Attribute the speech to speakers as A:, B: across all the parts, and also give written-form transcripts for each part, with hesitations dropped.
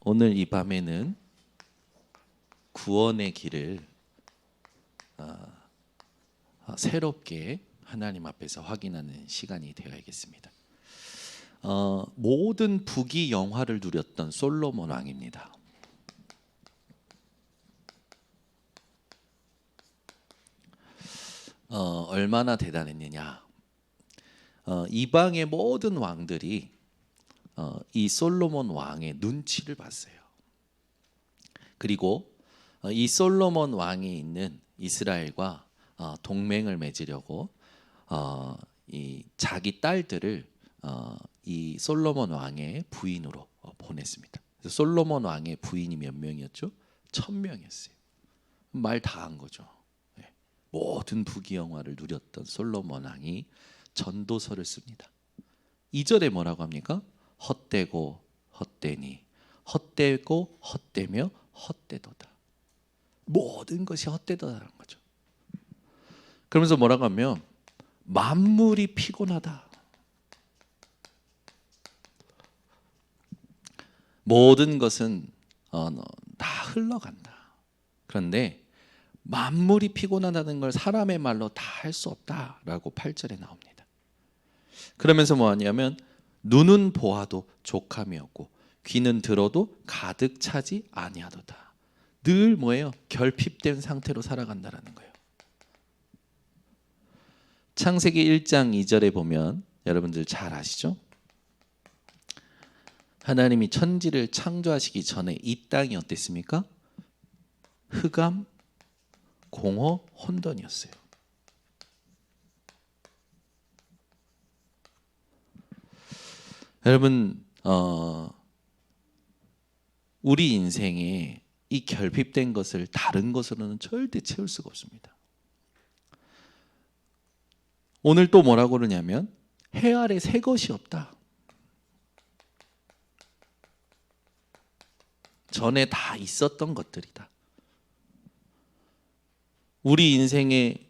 A: 오늘 이 밤에는 구원의 길을 새롭게 하나님 앞에서 확인하는 시간이 되어야겠습니다. 모든 부귀 영화를 누렸던 솔로몬 왕입니다. 얼마나 대단했느냐? 이방의 모든 왕들이 이 솔로몬 왕의 눈치를 봤어요. 그리고 이 솔로몬 왕이 있는 이스라엘과 동맹을 맺으려고 이 자기 딸들을 이 솔로몬 왕의 부인으로 보냈습니다. 그래서 솔로몬 왕의 부인이 몇 명이었죠? 1000명이었어요. 말 다 한 거죠. 모든 부귀영화를 누렸던 솔로몬 왕이 전도서를 씁니다. 2절에 뭐라고 합니까? 헛되고 헛되니 헛되고 헛되며 헛되도다. 모든 것이 헛되다라는 거죠. 그러면서 뭐라고 하면 만물이 피곤하다. 모든 것은 다 흘러간다. 그런데 만물이 피곤하다는 걸 사람의 말로 다 할 수 없다라고 8절에 나옵니다. 그러면서 뭐하냐면 눈은 보아도 족함이 없고 귀는 들어도 가득 차지 아니하도다. 늘 뭐예요? 결핍된 상태로 살아간다라는 거예요. 창세기 1장 2절에 보면 여러분들 잘 아시죠? 하나님이 천지를 창조하시기 전에 이 땅이 어땠습니까? 흑암, 공허, 혼돈이었어요. 여러분, 우리 인생에 이 결핍된 것을 다른 것으로는 절대 채울 수가 없습니다. 오늘 또 뭐라고 그러냐면 해 아래 새 것이 없다. 전에 다 있었던 것들이다. 우리 인생에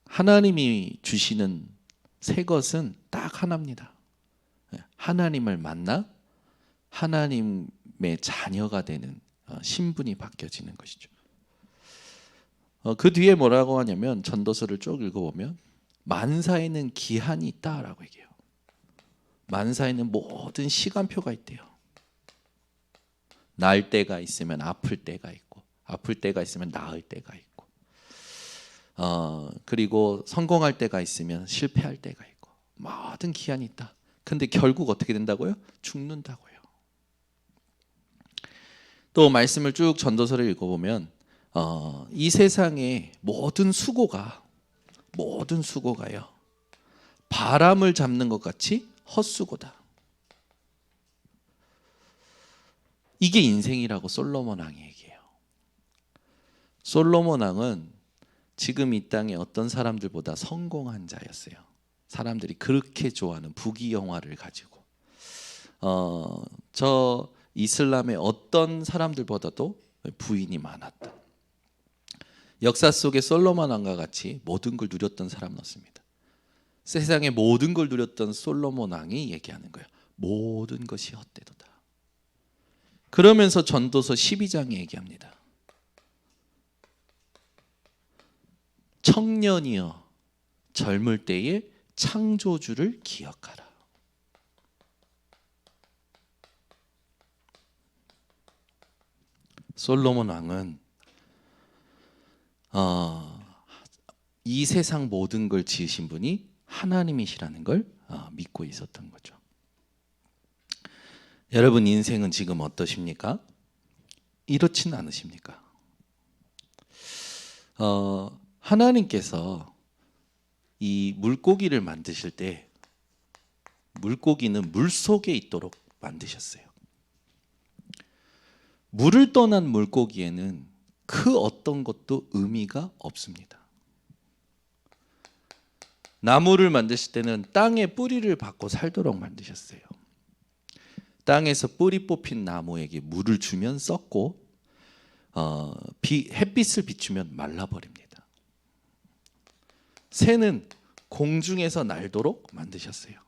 A: 하나님이 주시는 새 것은 딱 하나입니다. 하나님을 만나 하나님의 자녀가 되는 신분이 바뀌어지는 것이죠. 그 뒤에 뭐라고 하냐면 전도서를 쭉 읽어보면 만사에는 기한이 있다라고 얘기해요. 만사에는 모든 시간표가 있대요. 날 때가 있으면 아플 때가 있고 아플 때가 있으면 나을 때가 있고 그리고 성공할 때가 있으면 실패할 때가 있고 모든 기한이 있다. 근데 결국 어떻게 된다고요? 죽는다고요. 또 말씀을 쭉 전도서를 읽어보면 이 세상의 모든 수고가요 바람을 잡는 것 같이 헛수고다. 이게 인생이라고 솔로몬 왕이 얘기해요. 솔로몬 왕은 지금 이 땅에 어떤 사람들보다 성공한 자였어요. 사람들이 그렇게 좋아하는 부귀영화를 가지고 저 이슬람의 어떤 사람들보다도 부인이 많았다. 역사 속에 솔로몬 왕과 같이 모든 걸 누렸던 사람은 없습니다. 세상의 모든 걸 누렸던 솔로몬 왕이 얘기하는 거예요. 모든 것이 헛되도다. 그러면서 전도서 12장에 얘기합니다. 청년이여 젊을 때의 창조주를 기억하라. 솔로몬 왕은 이 세상 모든 걸 지으신 분이 하나님이시라는 걸 믿고 있었던 거죠. 여러분 인생은 지금 어떠십니까? 이렇진 않으십니까? 하나님께서 이 물고기를 만드실 때 물고기는 물 속에 있도록 만드셨어요. 물을 떠난 물고기에는 그 어떤 것도 의미가 없습니다. 나무를 만드실 때는 땅에 뿌리를 받고 살도록 만드셨어요. 땅에서 뿌리 뽑힌 나무에게 물을 주면 썩고 햇빛을 비추면 말라버립니다. 새는 공중에서 날도록 만드셨어요.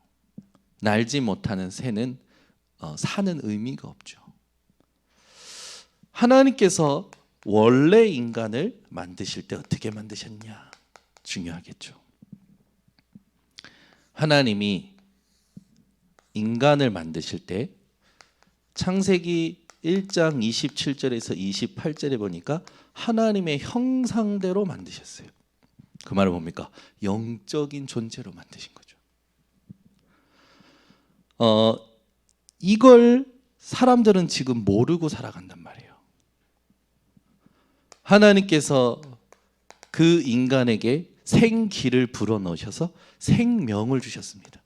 A: 날지 못하는 새는 사는 의미가 없죠. 하나님께서 원래 인간을 만드실 때 어떻게 만드셨냐? 중요하겠죠. 하나님이 인간을 만드실 때 창세기 1장 27절에서 28절에 보니까 하나님의 형상대로 만드셨어요. 그 말은 뭡니까? 영적인 존재로 만드신 거죠. 이걸 사람들은 지금 모르고 살아간단 말이에요. 하나님께서 그 인간에게 생기를 불어넣으셔서 생명을 주셨습니다.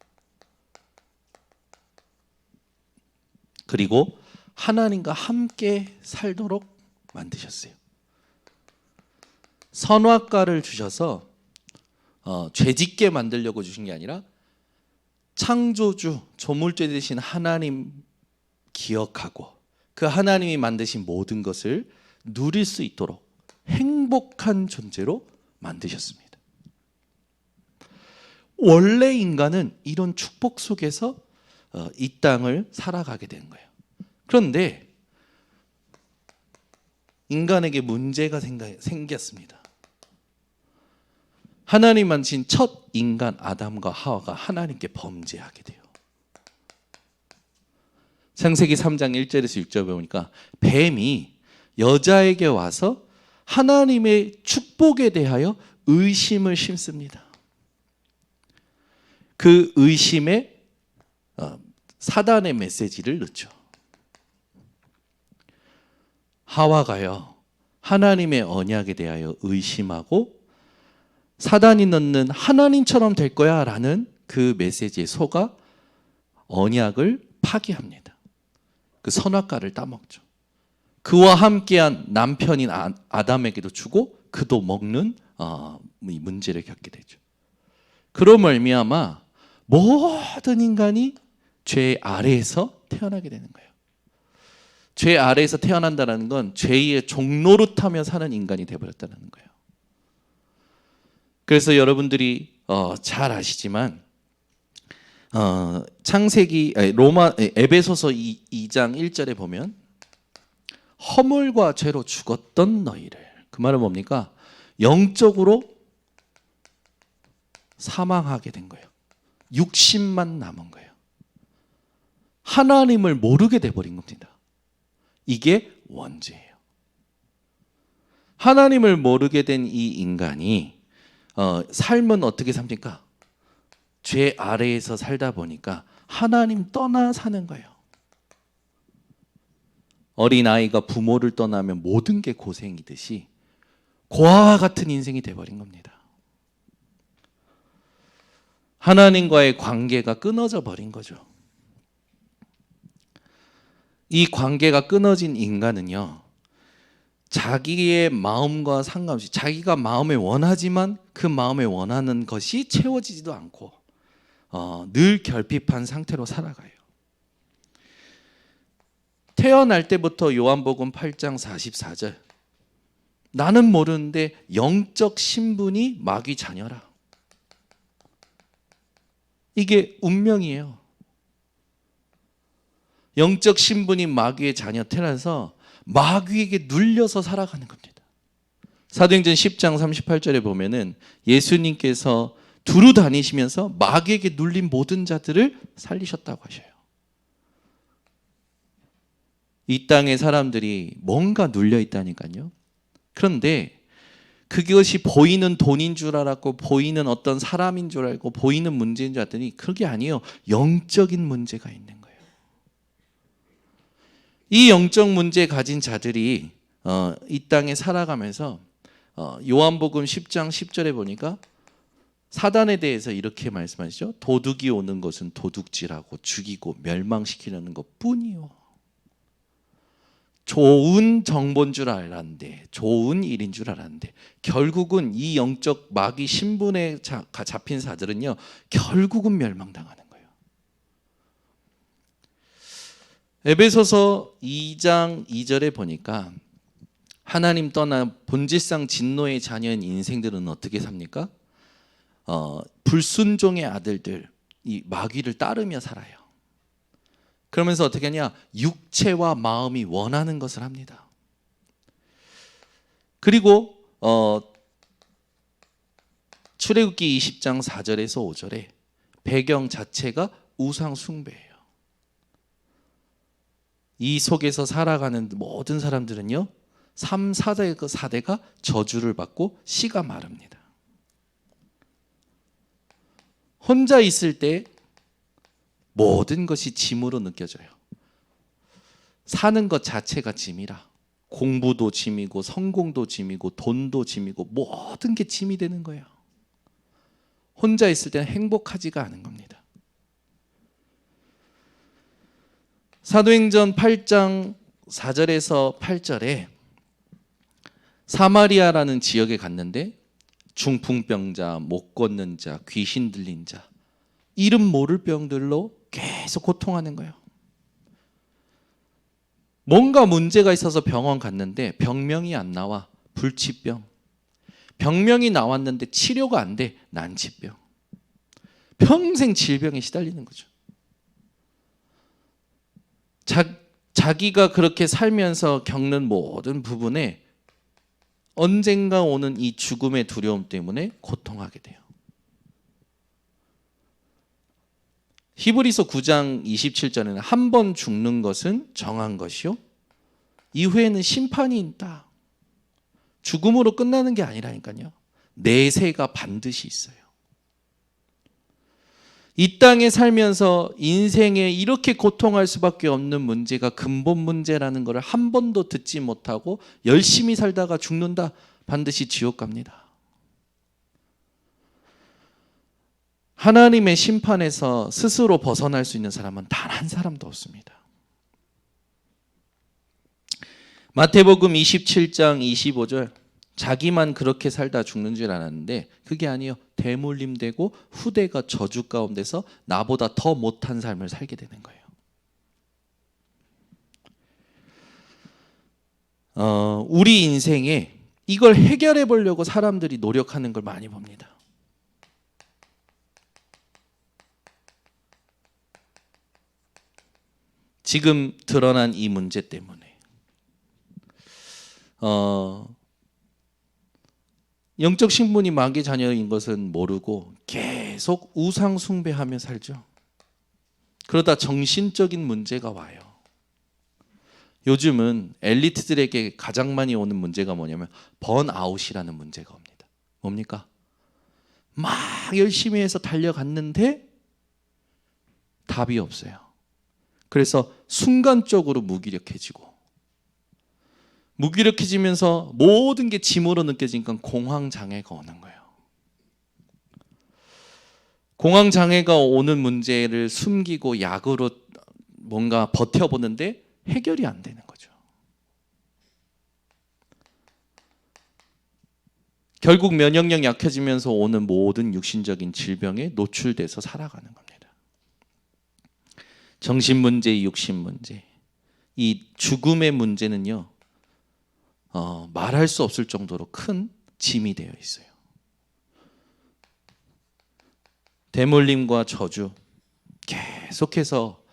A: 그리고 하나님과 함께 살도록 만드셨어요. 선악과를 주셔서 죄짓게 만들려고 주신 게 아니라 창조주, 조물주 되신 하나님 기억하고 그 하나님이 만드신 모든 것을 누릴 수 있도록 행복한 존재로 만드셨습니다. 원래 인간은 이런 축복 속에서 이 땅을 살아가게 된 거예요. 그런데 인간에게 문제가 생겼습니다. 하나님 만드신 첫 인간 아담과 하와가 하나님께 범죄하게 돼요. 창세기 3장 1절에서 6절에 보니까 뱀이 여자에게 와서 하나님의 축복에 대하여 의심을 심습니다. 그 의심에 사단의 메시지를 넣죠. 하와가요, 하나님의 언약에 대하여 의심하고 사단이 넣는 하나님처럼 될 거야 라는 그 메시지에 속아 언약을 파기합니다. 그 선악과를 따먹죠. 그와 함께한 남편인 아담에게도 주고 그도 먹는 문제를 겪게 되죠. 그로 말미암아 모든 인간이 죄 아래에서 태어나게 되는 거예요. 죄 아래에서 태어난다는 건 죄의 종노릇하며 사는 인간이 되어버렸다는 거예요. 그래서 여러분들이 잘 아시지만 에베소서 2장 1절에 보면 허물과 죄로 죽었던 너희를, 그 말은 뭡니까? 영적으로 사망하게 된 거예요. 육신만 남은 거예요. 하나님을 모르게 돼버린 겁니다. 이게 원죄예요. 하나님을 모르게 된 이 인간이 삶은 어떻게 삽니까? 죄 아래에서 살다 보니까 하나님 떠나 사는 거예요. 어린아이가 부모를 떠나면 모든 게 고생이듯이 고아와 같은 인생이 돼버린 겁니다. 하나님과의 관계가 끊어져 버린 거죠. 이 관계가 끊어진 인간은요, 자기의 마음과 상관없이 자기가 마음에 원하지만 그 마음에 원하는 것이 채워지지도 않고 늘 결핍한 상태로 살아가요. 태어날 때부터 요한복음 8장 44절, 나는 모르는데 영적 신분이 마귀 자녀라. 이게 운명이에요. 영적 신분이 마귀의 자녀 태어나서 마귀에게 눌려서 살아가는 겁니다. 사도행전 10장 38절에 보면은 예수님께서 두루 다니시면서 마귀에게 눌린 모든 자들을 살리셨다고 하셔요. 이 땅의 사람들이 뭔가 눌려 있다니까요. 그런데 그것이 보이는 돈인 줄 알았고 보이는 어떤 사람인 줄 알고 보이는 문제인 줄 알았더니 그게 아니에요. 영적인 문제가 있는 거예요. 이 영적 문제 가진 자들이 이 땅에 살아가면서 요한복음 10장 10절에 보니까 사단에 대해서 이렇게 말씀하시죠. 도둑이 오는 것은 도둑질하고 죽이고 멸망시키려는 것뿐이요. 좋은 정보인 줄 알았는데, 좋은 일인 줄 알았는데 결국은 이 영적 마귀 신분에 잡힌 자들은요, 결국은 멸망당하는 거예요. 에베소서 2장 2절에 보니까 하나님 떠나 본질상 진노의 자녀인 인생들은 어떻게 삽니까? 불순종의 아들들, 이 마귀를 따르며 살아요. 그러면서 어떻게 하냐? 육체와 마음이 원하는 것을 합니다. 그리고 출애굽기 20장 4절에서 5절에 배경 자체가 우상 숭배예요. 이 속에서 살아가는 모든 사람들은요, 3, 4대가 저주를 받고 씨가 마릅니다. 혼자 있을 때 모든 것이 짐으로 느껴져요. 사는 것 자체가 짐이라. 공부도 짐이고 성공도 짐이고 돈도 짐이고 모든 게 짐이 되는 거예요. 혼자 있을 때는 행복하지가 않은 겁니다. 사도행전 8장 4절에서 8절에 사마리아라는 지역에 갔는데 중풍병자, 못 걷는 자, 귀신 들린 자, 이름 모를 병들로 계속 고통하는 거예요. 뭔가 문제가 있어서 병원 갔는데 병명이 안 나와. 불치병. 병명이 나왔는데 치료가 안 돼. 난치병. 평생 질병에 시달리는 거죠. 자기가 그렇게 살면서 겪는 모든 부분에 언젠가 오는 이 죽음의 두려움 때문에 고통하게 돼요. 히브리서 9장 27절에는 한 번 죽는 것은 정한 것이요 이후에는 심판이 있다. 죽음으로 끝나는 게 아니라니까요. 내세가 반드시 있어요. 이 땅에 살면서 인생에 이렇게 고통할 수밖에 없는 문제가 근본 문제라는 것을 한 번도 듣지 못하고 열심히 살다가 죽는다. 반드시 지옥 갑니다. 하나님의 심판에서 스스로 벗어날 수 있는 사람은 단 한 사람도 없습니다. 마태복음 27장 25절 자기만 그렇게 살다 죽는 줄 알았는데 그게 아니에요. 대물림 되고 후대가 저주 가운데서 나보다 더 못한 삶을 살게 되는 거예요. 우리 인생에 이걸 해결해 보려고 사람들이 노력하는 걸 많이 봅니다. 지금 드러난 이 문제 때문에 영적 신분이 마귀 자녀인 것은 모르고 계속 우상 숭배하며 살죠. 그러다 정신적인 문제가 와요. 요즘은 엘리트들에게 가장 많이 오는 문제가 뭐냐면 번아웃이라는 문제가 옵니다. 뭡니까? 막 열심히 해서 달려갔는데 답이 없어요. 그래서 순간적으로 무기력해지면서 모든 게 짐으로 느껴지니까 공황장애가 오는 거예요. 공황장애가 오는 문제를 숨기고 약으로 뭔가 버텨보는데 해결이 안 되는 거죠. 결국 면역력이 약해지면서 오는 모든 육신적인 질병에 노출돼서 살아가는 겁니다. 정신 문제, 육신 문제, 이 죽음의 문제는요, 말할 수 없을 정도로 큰 짐이 되어 있어요. 대물림과 저주 계속해서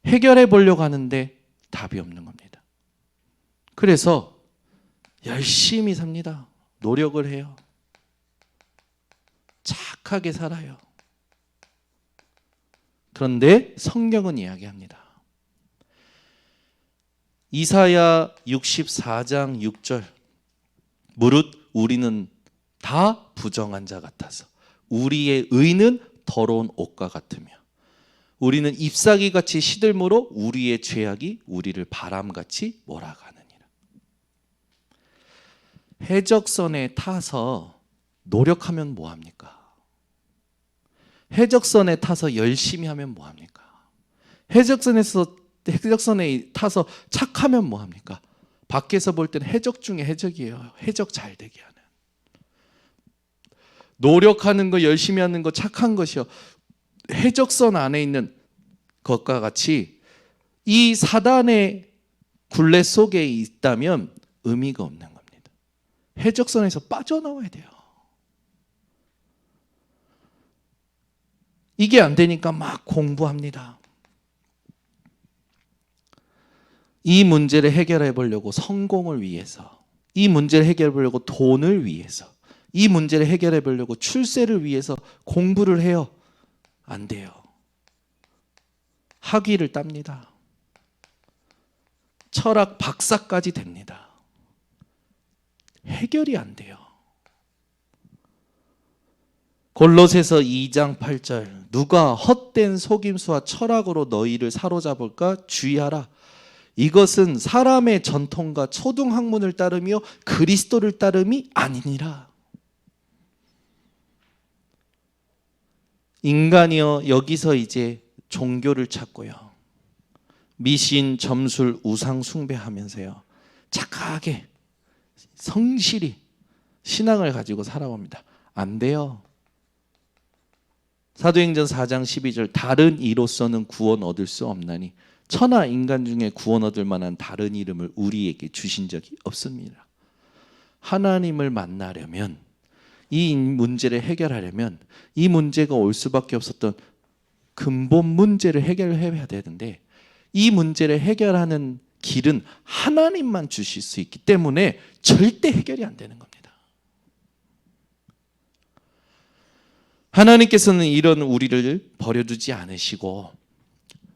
A: 해결해 보려고 하는데 답이 없는 겁니다. 그래서 열심히 삽니다. 노력을 해요. 착하게 살아요. 그런데 성경은 이야기합니다. 이사야 64장 6절 무릇 우리는 다 부정한 자 같아서 우리의 의는 더러운 옷과 같으며 우리는 잎사귀 같이 시들므로 우리의 죄악이 우리를 바람같이 몰아가느니라. 해적선에 타서 노력하면 뭐합니까? 해적선에 타서 열심히 하면 뭐합니까? 해적선에 타서 착하면 뭐합니까? 밖에서 볼 때는 해적 중에 해적이에요. 해적 잘 되게 하는. 노력하는 거, 열심히 하는 거, 착한 것이요. 해적선 안에 있는 것과 같이 이 사단의 굴레 속에 있다면 의미가 없는 겁니다. 해적선에서 빠져나와야 돼요. 이게 안 되니까 막 공부합니다. 이 문제를 해결해 보려고 성공을 위해서, 이 문제를 해결해 보려고 돈을 위해서, 이 문제를 해결해 보려고 출세를 위해서 공부를 해요. 안 돼요. 학위를 땁니다. 철학 박사까지 됩니다. 해결이 안 돼요. 골로새서 2장 8절, 누가 헛된 속임수와 철학으로 너희를 사로잡을까 주의하라. 이것은 사람의 전통과 초등학문을 따르며 그리스도를 따름이 아니니라. 인간이여, 여기서 이제 종교를 찾고요, 미신, 점술, 우상 숭배하면서요, 착하게 성실히 신앙을 가지고 살아옵니다. 안 돼요. 사도행전 4장 12절, 다른 이로서는 구원 얻을 수 없나니 천하 인간 중에 구원 얻을 만한 다른 이름을 우리에게 주신 적이 없습니다. 하나님을 만나려면, 이 문제를 해결하려면 이 문제가 올 수밖에 없었던 근본 문제를 해결해야 되는데, 이 문제를 해결하는 길은 하나님만 주실 수 있기 때문에 절대 해결이 안 되는 겁니다. 하나님께서는 이런 우리를 버려두지 않으시고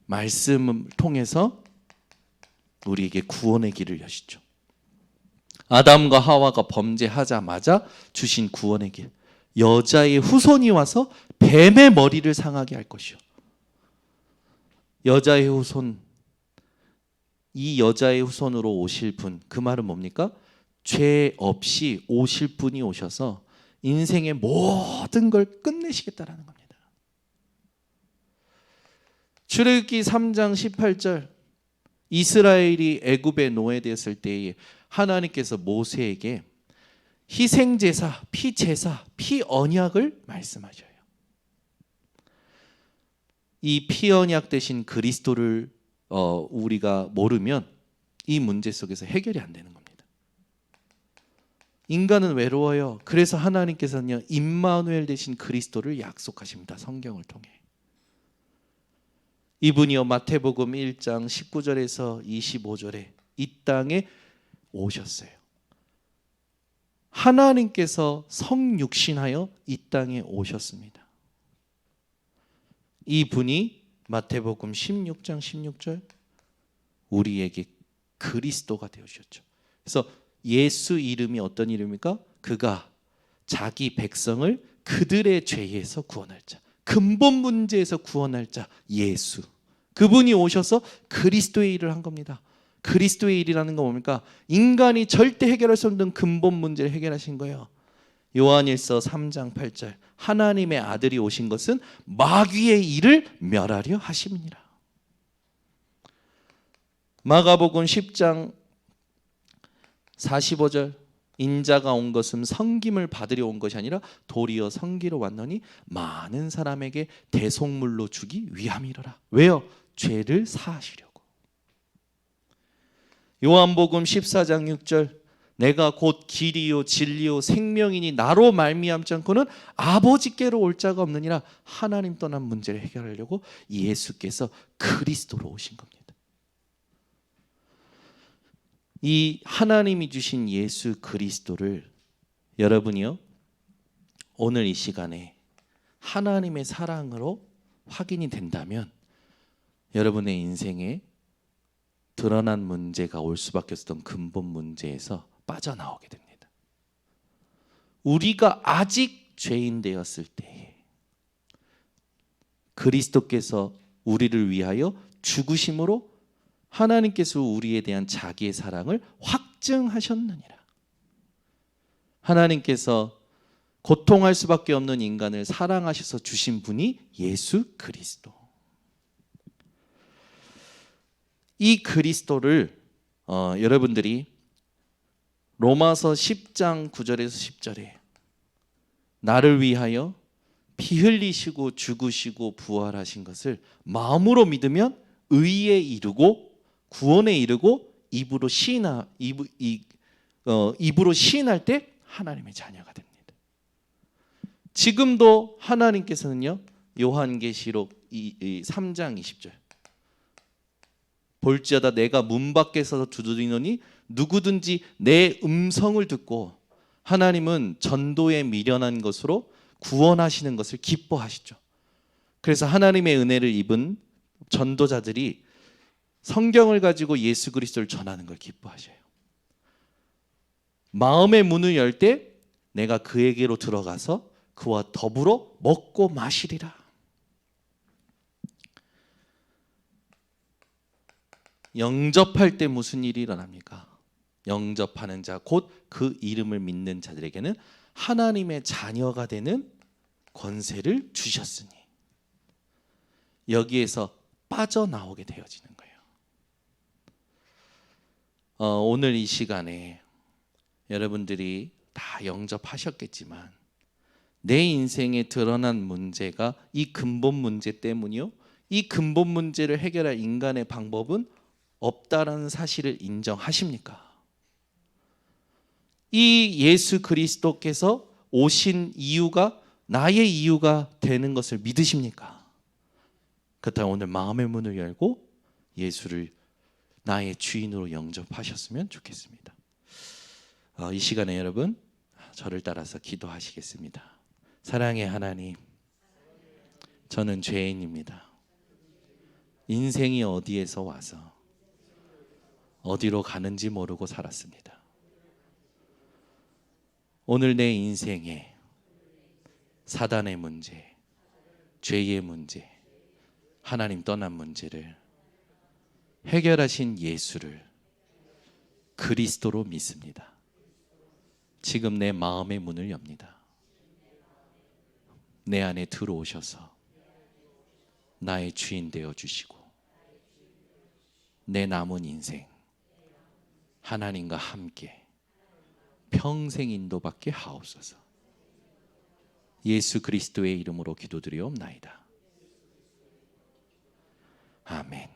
A: 말씀을 통해서 우리에게 구원의 길을 여시죠. 아담과 하와가 범죄하자마자 주신 구원의 길, 여자의 후손이 와서 뱀의 머리를 상하게 할 것이요. 여자의 후손, 이 여자의 후손으로 오실 분, 그 말은 뭡니까? 죄 없이 오실 분이 오셔서 인생의 모든 걸 끝내시겠다라는 겁니다. 출애굽기 3장 18절, 이스라엘이 애굽에 노예되었을 때에 하나님께서 모세에게 희생제사, 피제사, 피언약을 말씀하셔요. 이 피언약 대신 그리스도를 우리가 모르면 이 문제 속에서 해결이 안 되는 겁니다. 인간은 외로워요. 그래서 하나님께서는요, 임마누엘 대신 그리스도를 약속하십니다. 성경을 통해. 이분이요, 마태복음 1장 19절에서 25절에 이 땅에 오셨어요. 하나님께서 성육신하여 이 땅에 오셨습니다. 이분이 마태복음 16장 16절 우리에게 그리스도가 되어주셨죠. 그래서 예수 이름이 어떤 이름입니까? 그가 자기 백성을 그들의 죄에서 구원할 자, 근본 문제에서 구원할 자, 예수. 그분이 오셔서 그리스도의 일을 한 겁니다. 그리스도의 일이라는 건 뭡니까? 인간이 절대 해결할 수 없는 근본 문제를 해결하신 거예요. 요한일서 3장 8절, 하나님의 아들이 오신 것은 마귀의 일을 멸하려 하심이니라. 마가복음 10장 45절, 인자가 온 것은 섬김을 받으려 온 것이 아니라 도리어 섬기러 왔노니 많은 사람에게 대속물로 주기 위함이로라. 왜요? 죄를 사하시려고. 요한복음 14장 6절, 내가 곧 길이요 진리요 생명이니 나로 말미암지 않고는 아버지께로 올 자가 없느니라. 하나님 떠난 문제를 해결하려고 예수께서 그리스도로 오신 겁니다. 이 하나님이 주신 예수 그리스도를 여러분이요, 오늘 이 시간에 하나님의 사랑으로 확인이 된다면 여러분의 인생에 드러난 문제가 올 수밖에 없었던 근본 문제에서 빠져나오게 됩니다. 우리가 아직 죄인 되었을 때에 그리스도께서 우리를 위하여 죽으심으로 하나님께서 우리에 대한 자기의 사랑을 확증하셨느니라. 하나님께서 고통할 수밖에 없는 인간을 사랑하셔서 주신 분이 예수 그리스도. 이 그리스도를 여러분들이 로마서 10장 9절에서 10절에 나를 위하여 피 흘리시고 죽으시고 부활하신 것을 마음으로 믿으면 의에 이르고 구원에 이르고 입으로 시인할 때 하나님의 자녀가 됩니다. 지금도 하나님께서는요, 요한계시록 3장 20절 볼지어다 내가 문 밖에서 두드리노니 누구든지 내 음성을 듣고 하나님은 전도에 미련한 것으로 구원하시는 것을 기뻐하시죠. 그래서 하나님의 은혜를 입은 전도자들이 성경을 가지고 예수 그리스도를 전하는 걸 기뻐하셔요. 마음의 문을 열 때 내가 그에게로 들어가서 그와 더불어 먹고 마시리라. 영접할 때 무슨 일이 일어납니까? 영접하는 자 곧 그 이름을 믿는 자들에게는 하나님의 자녀가 되는 권세를 주셨으니 여기에서 빠져나오게 되어지는 거예요. 오늘 이 시간에 여러분들이 다 영접하셨겠지만 내 인생에 드러난 문제가 이 근본 문제 때문이요. 이 근본 문제를 해결할 인간의 방법은 없다라는 사실을 인정하십니까? 이 예수 그리스도께서 오신 이유가 나의 이유가 되는 것을 믿으십니까? 그렇다면 오늘 마음의 문을 열고 예수를 나의 주인으로 영접하셨으면 좋겠습니다. 이 시간에 여러분 저를 따라서 기도하시겠습니다. 사랑의 하나님, 저는 죄인입니다. 인생이 어디에서 와서 어디로 가는지 모르고 살았습니다. 오늘 내 인생에 사단의 문제, 죄의 문제, 하나님 떠난 문제를 해결하신 예수를 그리스도로 믿습니다. 지금 내 마음의 문을 엽니다. 내 안에 들어오셔서 나의 주인 되어 주시고 내 남은 인생 하나님과 함께 평생 인도받게 하옵소서. 예수 그리스도의 이름으로 기도드리옵나이다. 아멘.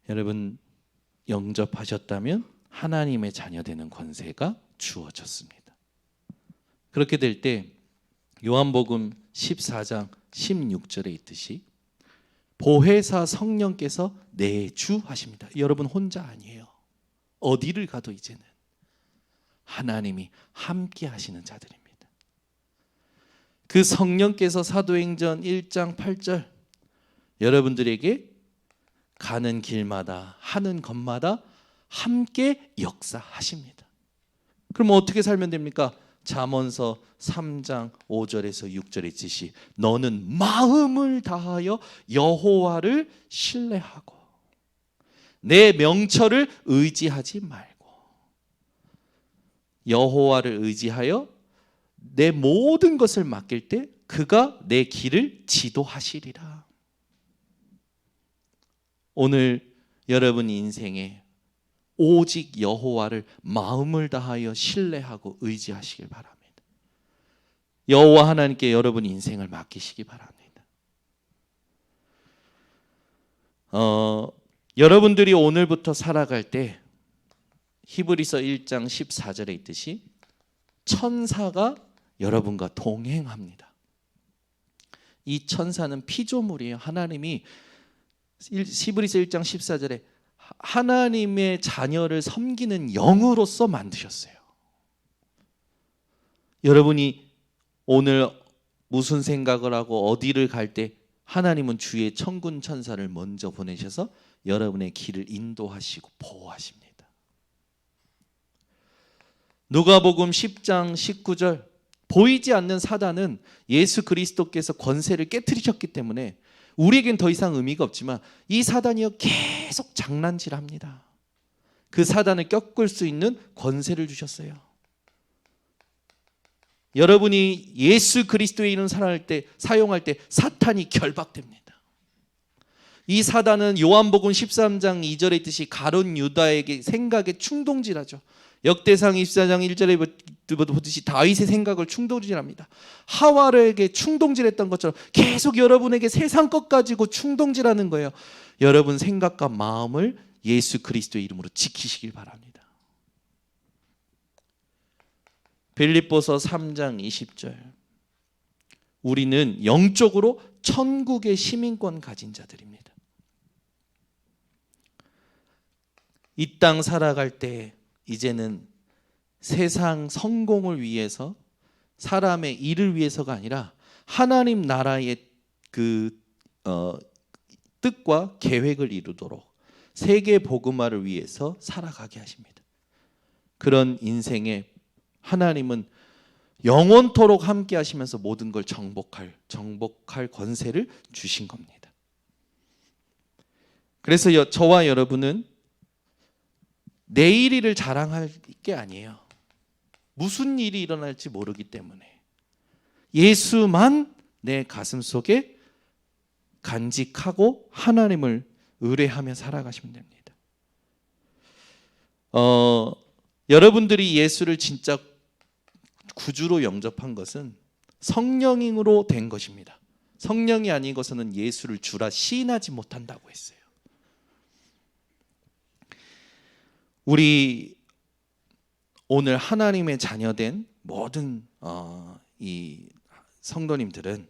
A: 여러분 영접하셨다면 하나님의 자녀 되는 권세가 주어졌습니다. 그렇게 될 때 요한복음 14장 16절에 있듯이 보혜사 성령께서 내주하십니다. 여러분 혼자 아니에요. 어디를 가도 이제는 하나님이 함께 하시는 자들입니다. 그 성령께서 사도행전 1장 8절 여러분들에게 가는 길마다 하는 것마다 함께 역사하십니다. 그럼 어떻게 살면 됩니까? 잠언서 3장 5절에서 6절에 있듯이 너는 마음을 다하여 여호와를 신뢰하고 내 명철을 의지하지 말고 여호와를 의지하여 내 모든 것을 맡길 때 그가 내 길을 지도하시리라. 오늘 여러분 인생에 오직 여호와를 마음을 다하여 신뢰하고 의지하시길 바랍니다. 여호와 하나님께 여러분 인생을 맡기시기 바랍니다. 여러분들이 오늘부터 살아갈 때 히브리서 1장 14절에 있듯이 천사가 여러분과 동행합니다. 이 천사는 피조물이에요. 하나님이 히브리서 1장 14절에 하나님의 자녀를 섬기는 영으로서 만드셨어요. 여러분이 오늘 무슨 생각을 하고 어디를 갈 때 하나님은 주의 천군 천사를 먼저 보내셔서 여러분의 길을 인도하시고 보호하십니다. 누가복음 10장 19절 보이지 않는 사단은 예수 그리스도께서 권세를 깨트리셨기 때문에 우리에겐 더 이상 의미가 없지만 이 사단이요 계속 장난질합니다. 그 사단을 꺾을 수 있는 권세를 주셨어요. 여러분이 예수 그리스도의 이름 사용할 때 사탄이 결박됩니다. 이 사단은 요한복음 13장 2절에 있듯이 가룟 유다에게 생각에 충동질하죠. 역대상 24장 1절에 보듯이 다윗의 생각을 충동질합니다. 하와르에게 충동질했던 것처럼 계속 여러분에게 세상 것 가지고 충동질하는 거예요. 여러분 생각과 마음을 예수 그리스도의 이름으로 지키시길 바랍니다. 빌립보서 3장 20절 우리는 영적으로 천국의 시민권 가진 자들입니다. 이 땅 살아갈 때 이제는 세상 성공을 위해서, 사람의 일을 위해서가 아니라 하나님 나라의 뜻과 계획을 이루도록 세계 복음화를 위해서 살아가게 하십니다. 그런 인생에 하나님은 영원토록 함께 하시면서 모든 걸 정복할 권세를 주신 겁니다. 그래서 저와 여러분은 내일 일을 자랑할 게 아니에요. 무슨 일이 일어날지 모르기 때문에 예수만 내 가슴 속에 간직하고 하나님을 의뢰하며 살아가시면 됩니다. 여러분들이 예수를 진짜 구주로 영접한 것은 성령으로 된 것입니다. 성령이 아니고서는 예수를 주라 시인하지 못한다고 했어요. 우리 오늘 하나님의 자녀된 모든 이 성도님들은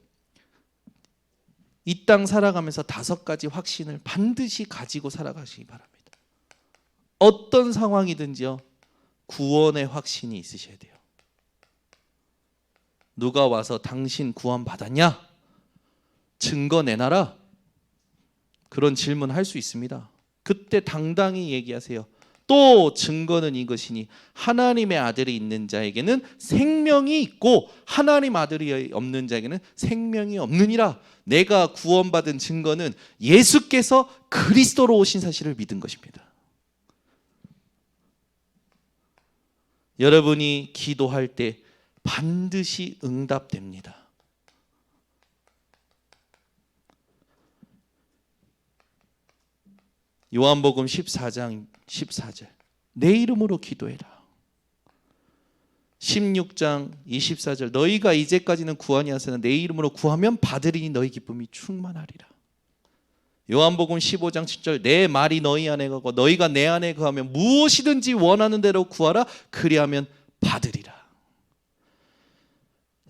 A: 이 땅 살아가면서 5가지 확신을 반드시 가지고 살아가시기 바랍니다. 어떤 상황이든지요, 구원의 확신이 있으셔야 돼요. 누가 와서 당신 구원 받았냐? 증거 내놔라. 그런 질문 할 수 있습니다. 그때 당당히 얘기하세요. 또 증거는 이것이니 하나님의 아들이 있는 자에게는 생명이 있고 하나님 아들이 없는 자에게는 생명이 없느니라. 내가 구원받은 증거는 예수께서 그리스도로 오신 사실을 믿은 것입니다. 여러분이 기도할 때 반드시 응답됩니다. 요한복음 14장 14절 내 이름으로 기도해라. 16장 24절 너희가 이제까지는 구하니 하였으나 내 이름으로 구하면 받으리니 너희 기쁨이 충만하리라. 요한복음 15장 7절 내 말이 너희 안에 거하고 너희가 내 안에 거하면 무엇이든지 원하는 대로 구하라. 그리하면 받으리라.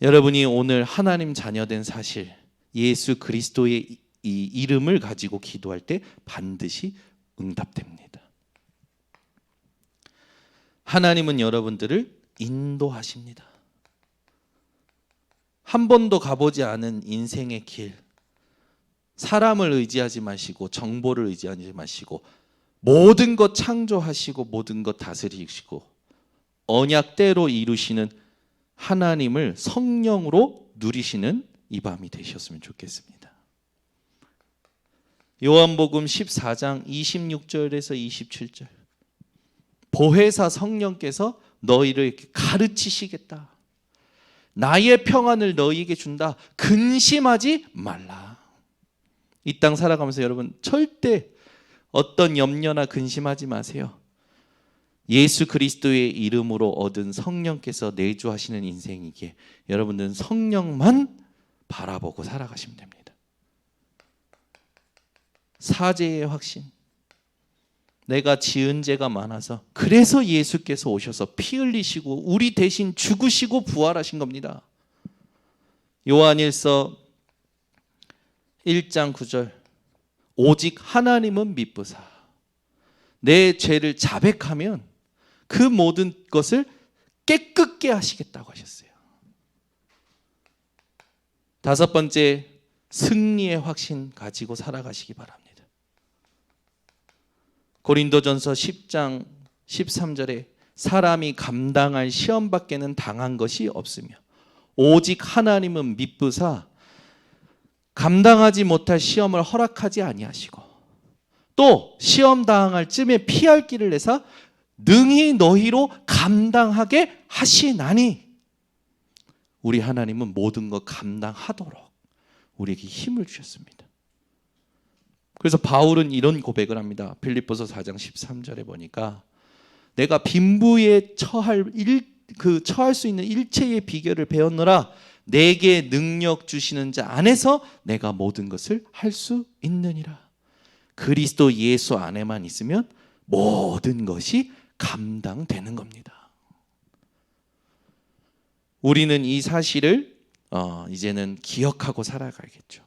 A: 여러분이 오늘 하나님 자녀된 사실, 예수 그리스도의 이 이름을 가지고 기도할 때 반드시 응답됩니다. 하나님은 여러분들을 인도하십니다. 한 번도 가보지 않은 인생의 길, 사람을 의지하지 마시고 정보를 의지하지 마시고 모든 것 창조하시고 모든 것 다스리시고 언약대로 이루시는 하나님을 성령으로 누리시는 이 밤이 되셨으면 좋겠습니다. 요한복음 14장 26절에서 27절 보혜사 성령께서 너희를 이렇게 가르치시겠다. 나의 평안을 너희에게 준다. 근심하지 말라. 이 땅 살아가면서 여러분 절대 어떤 염려나 근심하지 마세요. 예수 그리스도의 이름으로 얻은 성령께서 내주하시는 인생이기에 여러분들은 성령만 바라보고 살아가시면 됩니다. 사죄의 확신. 내가 지은 죄가 많아서 그래서 예수께서 오셔서 피 흘리시고 우리 대신 죽으시고 부활하신 겁니다. 요한일서 1장 9절 오직 하나님은 미쁘사 내 죄를 자백하면 그 모든 것을 깨끗게 하시겠다고 하셨어요. 5번째, 승리의 확신 가지고 살아가시기 바랍니다. 고린도전서 10장 13절에 사람이 감당할 시험밖에는 당한 것이 없으며 오직 하나님은 미쁘사 감당하지 못할 시험을 허락하지 아니하시고 또 시험 당할 쯤에 피할 길을 내사 능히 너희로 감당하게 하시나니 우리 하나님은 모든 것 감당하도록 우리에게 힘을 주셨습니다. 그래서 바울은 이런 고백을 합니다. 빌립보서 4장 13절에 보니까 내가 빈부에 처할 수 있는 일체의 비결을 배웠노라. 내게 능력 주시는 자 안에서 내가 모든 것을 할 수 있느니라. 그리스도 예수 안에만 있으면 모든 것이 감당되는 겁니다. 우리는 이 사실을 이제는 기억하고 살아가야겠죠.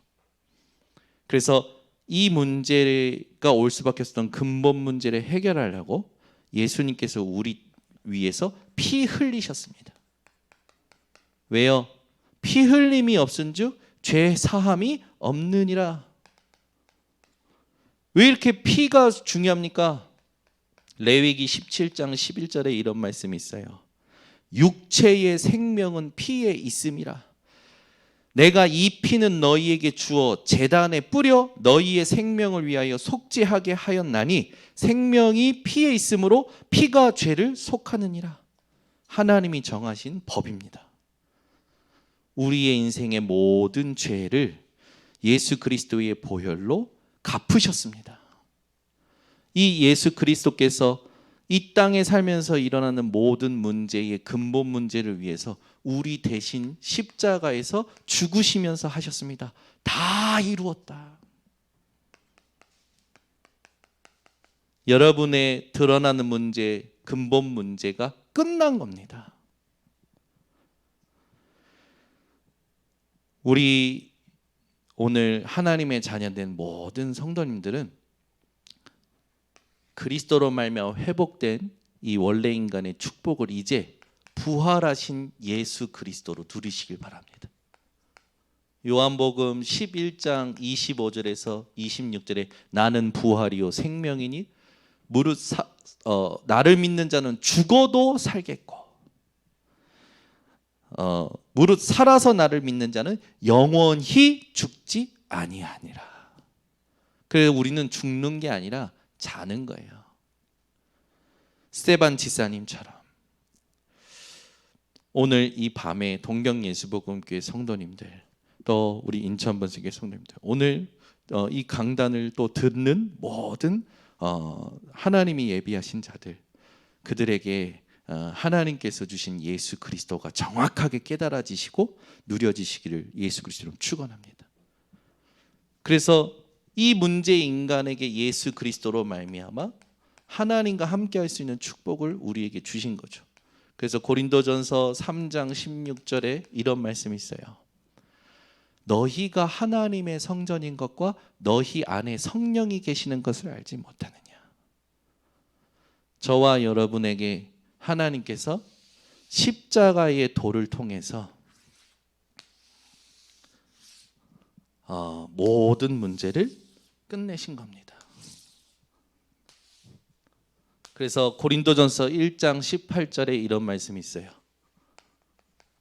A: 그래서 이 문제를 올 수밖에 없었던 근본 문제를 해결하려고 예수님께서 우리 위해서 피 흘리셨습니다. 왜요? 피 흘림이 없은즉 죄 사함이 없느니라. 왜 이렇게 피가 중요합니까? 레위기 17장 11절에 이런 말씀이 있어요. 육체의 생명은 피에 있음이라. 내가 이 피는 너희에게 주어 제단에 뿌려 너희의 생명을 위하여 속죄하게 하였나니 생명이 피에 있으므로 피가 죄를 속하느니라. 하나님이 정하신 법입니다. 우리의 인생의 모든 죄를 예수 그리스도의 보혈로 갚으셨습니다. 이 예수 그리스도께서 이 땅에 살면서 일어나는 모든 문제의 근본 문제를 위해서 우리 대신 십자가에서 죽으시면서 하셨습니다. 다 이루었다. 여러분의 드러나는 문제, 근본 문제가 끝난 겁니다. 우리 오늘 하나님의 자녀된 모든 성도님들은 그리스도로 말미암아 회복된 이 원래 인간의 축복을 이제 부활하신 예수 그리스도로 누리시길 바랍니다. 요한복음 11장 25절에서 26절에 나는 부활이요 생명이니 무릇 나를 믿는 자는 죽어도 살겠고 무릇 살아서 나를 믿는 자는 영원히 죽지 아니하니라. 그래서 우리는 죽는 게 아니라 자는 거예요. 스테반 지사님처럼 오늘 이 밤에 동경예수복음교회 성도님들 또 우리 인천번식의 성도님들 오늘 이 강단을 또 듣는 모든 하나님이 예비하신 자들 그들에게 하나님께서 주신 예수 그리스도가 정확하게 깨달아지시고 누려지시기를 예수 그리스도로 축원합니다. 그래서 이 문제 인간에게 예수 그리스도로 말미암아 하나님과 함께할 수 있는 축복을 우리에게 주신 거죠. 그래서 고린도전서 3장 16절에 이런 말씀이 있어요. 너희가 하나님의 성전인 것과 너희 안에 성령이 계시는 것을 알지 못하느냐. 저와 여러분에게 하나님께서 십자가의 도를 통해서 모든 문제를 끝내신 겁니다. 그래서 고린도전서 1장 18절에 이런 말씀이 있어요.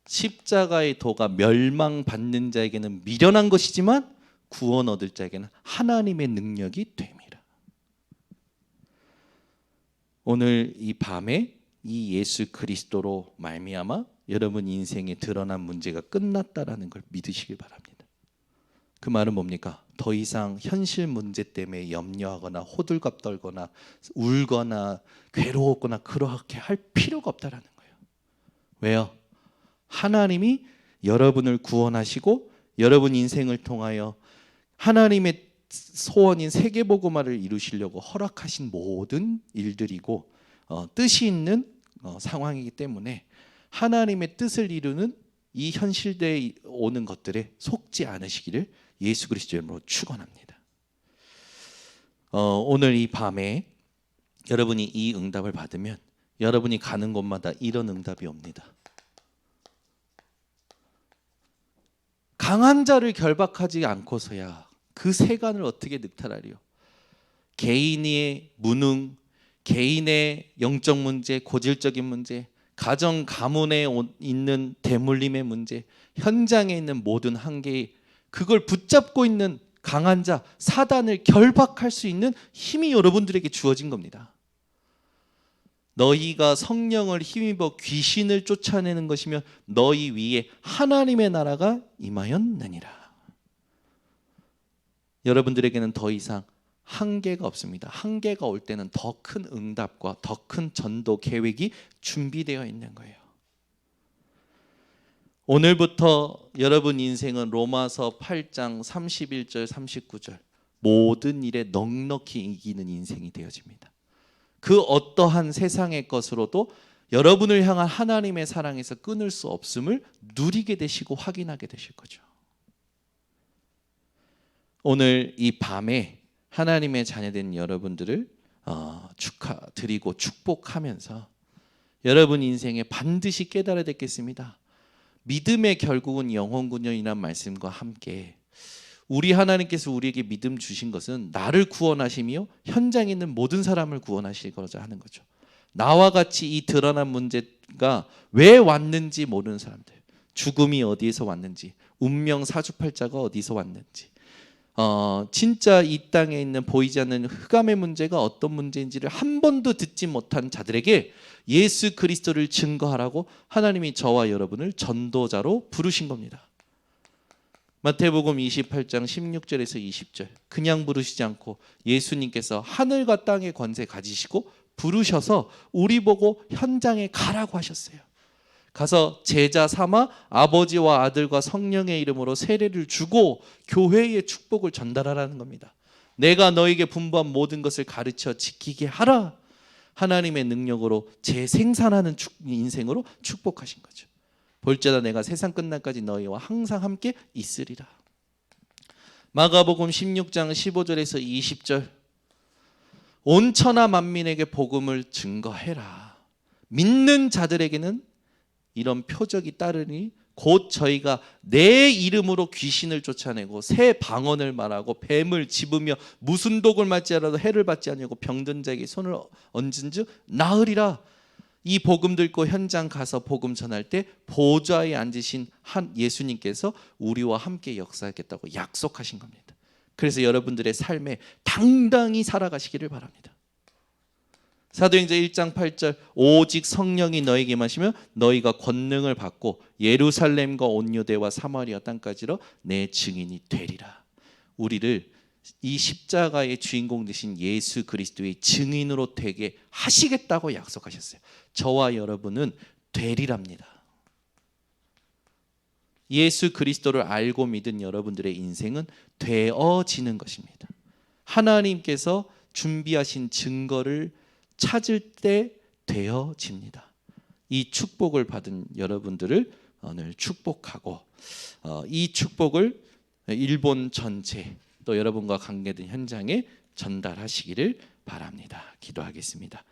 A: 십자가의 도가 멸망받는 자에게는 미련한 것이지만 구원 얻을 자에게는 하나님의 능력이 됨이라. 오늘 이 밤에 이 예수 그리스도로 말미암아 여러분 인생에 드러난 문제가 끝났다라는 걸 믿으시길 바랍니다. 그 말은 뭡니까? 더 이상 현실 문제 때문에 염려하거나 호들갑 떨거나 울거나 괴로웠거나 그렇게 할 필요가 없다라는 거예요. 왜요? 하나님이 여러분을 구원하시고 여러분 인생을 통하여 하나님의 소원인 세계복음화를 이루시려고 허락하신 모든 일들이고 뜻이 있는 상황이기 때문에 하나님의 뜻을 이루는 이 현실대에 오는 것들에 속지 않으시기를 예수 그리스도 이름으로 축원합니다. 오늘 이 밤에 여러분이 이 응답을 받으면 여러분이 가는 곳마다 이런 응답이 옵니다. 강한 자를 결박하지 않고서야 그 세간을 어떻게 늑탈하리요? 개인의 무능, 개인의 영적 문제, 고질적인 문제, 가정 가문에 있는 대물림의 문제, 현장에 있는 모든 한계, 그걸 붙잡고 있는 강한 자, 사단을 결박할 수 있는 힘이 여러분들에게 주어진 겁니다. 너희가 성령을 힘입어 귀신을 쫓아내는 것이며 너희 위에 하나님의 나라가 임하였느니라. 여러분들에게는 더 이상 한계가 없습니다. 한계가 올 때는 더 큰 응답과 더 큰 전도 계획이 준비되어 있는 거예요. 오늘부터 여러분 인생은 로마서 8장 31절 39절 모든 일에 넉넉히 이기는 인생이 되어집니다. 그 어떠한 세상의 것으로도 여러분을 향한 하나님의 사랑에서 끊을 수 없음을 누리게 되시고 확인하게 되실 거죠. 오늘 이 밤에 하나님의 자녀된 여러분들을 축하드리고 축복하면서 여러분 인생에 반드시 깨달아야 되겠습니다. 믿음의 결국은 영혼군요이란 말씀과 함께 우리 하나님께서 우리에게 믿음 주신 것은 나를 구원하시며 현장에 있는 모든 사람을 구원하시고자 하는 거죠. 나와 같이 이 드러난 문제가 왜 왔는지 모르는 사람들, 죽음이 어디에서 왔는지, 운명 사주팔자가 어디서 왔는지, 진짜 이 땅에 있는 보이지 않는 흑암의 문제가 어떤 문제인지를 한 번도 듣지 못한 자들에게 예수 그리스도를 증거하라고 하나님이 저와 여러분을 전도자로 부르신 겁니다. 마태복음 28장 16절에서 20절, 그냥 부르시지 않고 예수님께서 하늘과 땅의 권세 가지시고 부르셔서 우리 보고 현장에 가라고 하셨어요. 가서 제자 삼아 아버지와 아들과 성령의 이름으로 세례를 주고 교회의 축복을 전달하라는 겁니다. 내가 너에게 분부한 모든 것을 가르쳐 지키게 하라. 하나님의 능력으로 재생산하는 인생으로 축복하신 거죠. 볼지어다 내가 세상 끝날까지 너희와 항상 함께 있으리라. 마가복음 16장 15절에서 20절, 온 천하 만민에게 복음을 증거해라. 믿는 자들에게는 이런 표적이 따르니 곧 저희가 내 이름으로 귀신을 쫓아내고 새 방언을 말하고 뱀을 집으며 무슨 독을 맞지 않아도 해를 받지 아니하고 병든 자에게 손을 얹은즉 나으리라. 이 복음 듣고 현장 가서 복음 전할 때 보좌에 앉으신 한 예수님께서 우리와 함께 역사하겠다고 약속하신 겁니다. 그래서 여러분들의 삶에 당당히 살아가시기를 바랍니다. 사도행전 1장 8절, 오직 성령이 너에게 임하시면 너희가 권능을 받고 예루살렘과 온 유대와 사마리아 땅까지로 내 증인이 되리라. 우리를 이 십자가의 주인공 되신 예수 그리스도의 증인으로 되게 하시겠다고 약속하셨어요. 저와 여러분은 되리랍니다. 예수 그리스도를 알고 믿은 여러분들의 인생은 되어지는 것입니다. 하나님께서 준비하신 증거를 찾을 때 되어집니다. 이 축복을 받은 여러분들을 오늘 축복하고 이 축복을 일본 전체 또 여러분과 관계된 현장에 전달하시기를 바랍니다. 기도하겠습니다.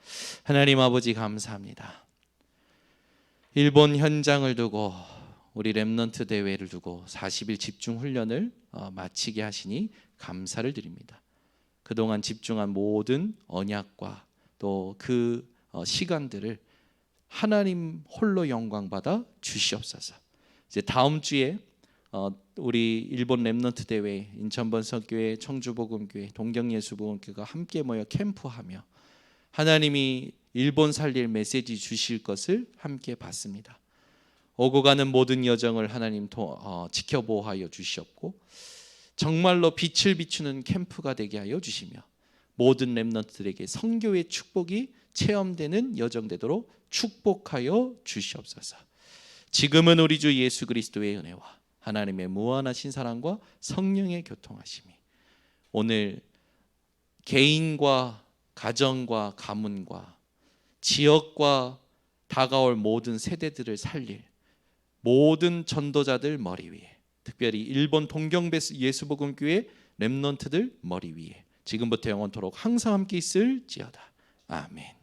A: 하나님 아버지 감사합니다. 일본 현장을 두고 우리 렘넌트 대회를 두고 40일 집중 훈련을 마치게 하시니 감사를 드립니다. 그동안 집중한 모든 언약과 또 그 시간들을 하나님 홀로 영광 받아 주시옵소서. 이제 다음 주에 우리 일본 렘넌트 대회 인천번석교회, 청주복음교회, 동경예수복음교회가 함께 모여 캠프하며 하나님이 일본 살릴 메시지 주실 것을 함께 받습니다. 오고 가는 모든 여정을 하나님 지켜보하여 주시옵고 정말로 빛을 비추는 캠프가 되게 하여 주시며 모든 렘넌트들에게 성교의 축복이 체험되는 여정 되도록 축복하여 주시옵소서. 지금은 우리 주 예수 그리스도의 은혜와 하나님의 무한하신 사랑과 성령의 교통하심이 오늘 개인과 가정과 가문과 지역과 다가올 모든 세대들을 살릴 모든 전도자들 머리 위에, 특별히 일본 동경배 예수복음교회 렘넌트들 머리 위에 지금부터 영원토록 항상 함께 있을지어다. 아멘.